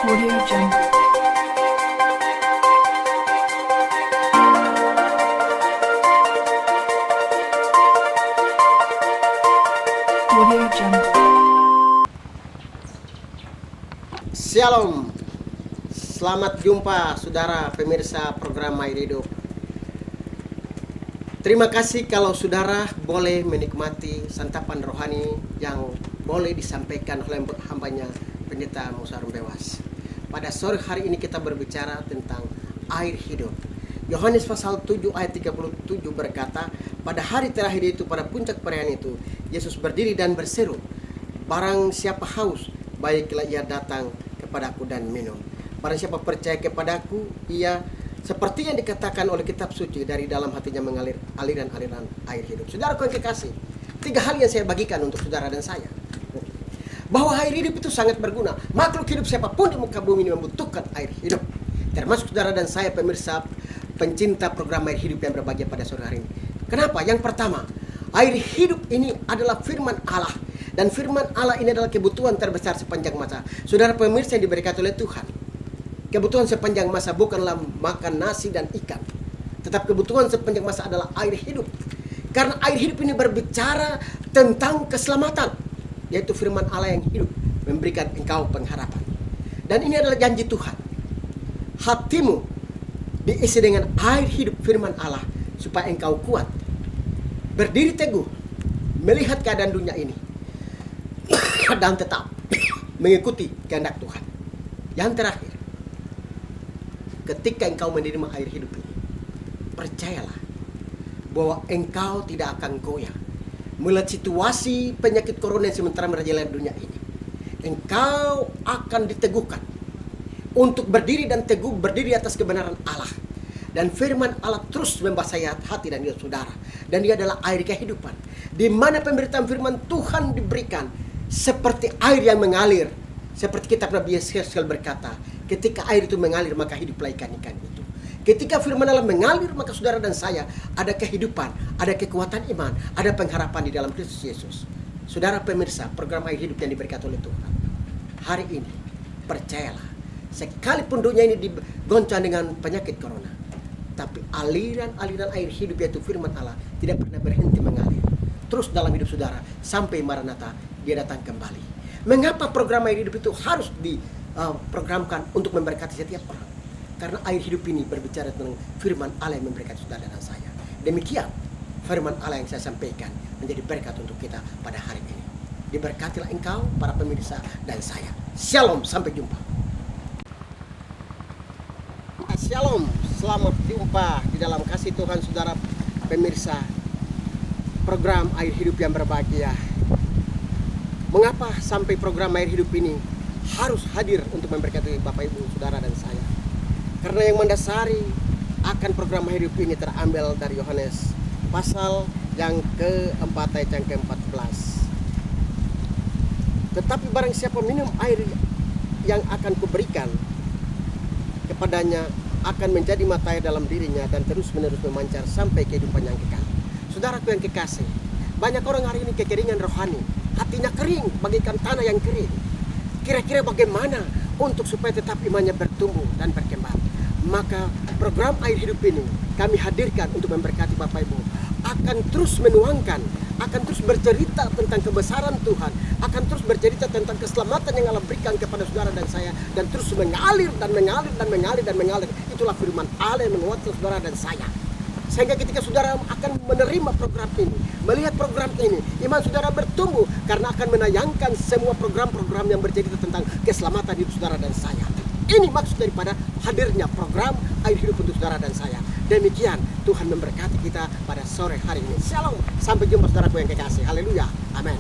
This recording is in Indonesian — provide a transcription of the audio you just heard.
Audio Jungle. Audio Jungle. Shalom, selamat jumpa saudara pemirsa program My Hidup. Terima kasih kalau saudara boleh menikmati santapan rohani yang boleh disampaikan oleh hambanya Pendeta Musa Rumbewas. Pada sore hari ini kita berbicara tentang air hidup. Yohanes pasal 7 ayat 37 berkata, pada hari terakhir itu, pada puncak perayaan itu, Yesus berdiri dan berseru, barang siapa haus, baiklah ia datang kepadaku dan minum. Barang siapa percaya kepadaku, ia seperti yang dikatakan oleh kitab suci, dari dalam hatinya mengalir aliran-aliran air hidup. Saudaraku yang kekasih, 3 hal yang saya bagikan untuk saudara dan saya. Bahwa air hidup itu sangat berguna. Makhluk hidup siapapun di muka bumi ini membutuhkan air hidup. Termasuk saudara dan saya pemirsa pencinta program air hidup yang berbahagia pada sore hari ini. Kenapa? Yang pertama, air hidup ini adalah firman Allah. Dan firman Allah ini adalah kebutuhan terbesar sepanjang masa. Saudara pemirsa yang diberkati oleh Tuhan, kebutuhan sepanjang masa bukanlah makan nasi dan ikan, tetap kebutuhan sepanjang masa adalah air hidup. Karena air hidup ini berbicara tentang keselamatan, yaitu firman Allah yang hidup memberikan engkau pengharapan. Dan ini adalah janji Tuhan. Hatimu diisi dengan air hidup firman Allah supaya engkau kuat, berdiri teguh, melihat keadaan dunia ini, dan tetap mengikuti kehendak Tuhan. Yang terakhir, ketika engkau menerima air hidup ini, percayalah bahwa engkau tidak akan goyah melihat situasi penyakit corona yang sementara merajalela dunia ini. Engkau akan diteguhkan untuk berdiri dan teguh, berdiri atas kebenaran Allah. Dan firman Allah terus membasahi hati dan hidup saudara. Dan dia adalah air kehidupan, di mana pemberitaan firman Tuhan diberikan seperti air yang mengalir. Seperti kitab Nabi Yeskiel berkata, ketika air itu mengalir maka hiduplah ikan-ikan itu. Ketika firman Allah mengalir maka saudara dan saya ada kehidupan, ada kekuatan iman, ada pengharapan di dalam Kristus Yesus. Saudara pemirsa program air hidup yang diberkati oleh Tuhan, hari ini percayalah, sekalipun dunia ini digoncang dengan penyakit corona, tapi aliran-aliran air hidup yaitu firman Allah tidak pernah berhenti mengalir terus dalam hidup saudara sampai Maranatha dia datang kembali. Mengapa program air hidup itu harus diprogramkan untuk memberkati setiap orang? Karena air hidup ini berbicara tentang firman Allah yang memberkati saudara dan saya. Demikian firman Allah yang saya sampaikan menjadi berkat untuk kita pada hari ini. Diberkatilah engkau, para pemirsa dan saya. Shalom, sampai jumpa. Shalom, selamat jumpa di dalam kasih Tuhan saudara pemirsa program air hidup yang berbahagia. Mengapa sampai program air hidup ini harus hadir untuk memberkati Bapak Ibu, saudara dan saya? Karena yang mendasari akan program air hidup ini terambil dari Yohanes pasal yang keempat ayat yang ke-14. Tetapi barang siapa minum air yang akan kuberikan kepadanya akan menjadi mata air dalam dirinya dan terus-menerus memancar sampai kehidupan yang kekal. Saudaraku yang kekasih, banyak orang hari ini kekeringan rohani, hatinya kering bagaikan tanah yang kering. Kira-kira bagaimana untuk supaya tetap imannya bertumbuh dan berkembang? Maka program air hidup ini kami hadirkan untuk memberkati Bapak Ibu, akan terus menuangkan, akan terus bercerita tentang kebesaran Tuhan, akan terus bercerita tentang keselamatan yang Allah berikan kepada saudara dan saya, dan terus mengalir dan mengalir dan mengalir dan mengalir. Itulah firman Allah yang menguatkan saudara dan saya. Sehingga ketika saudara akan menerima program ini, melihat program ini, iman saudara bertumbuh karena akan menayangkan semua program-program yang bercerita tentang keselamatan hidup saudara dan saya. Ini maksud daripada hadirnya program air hidup untuk saudara dan saya. Demikian Tuhan memberkati kita pada sore hari ini. Shalom, sampai jumpa saudaraku yang kekasih. Haleluya, amin.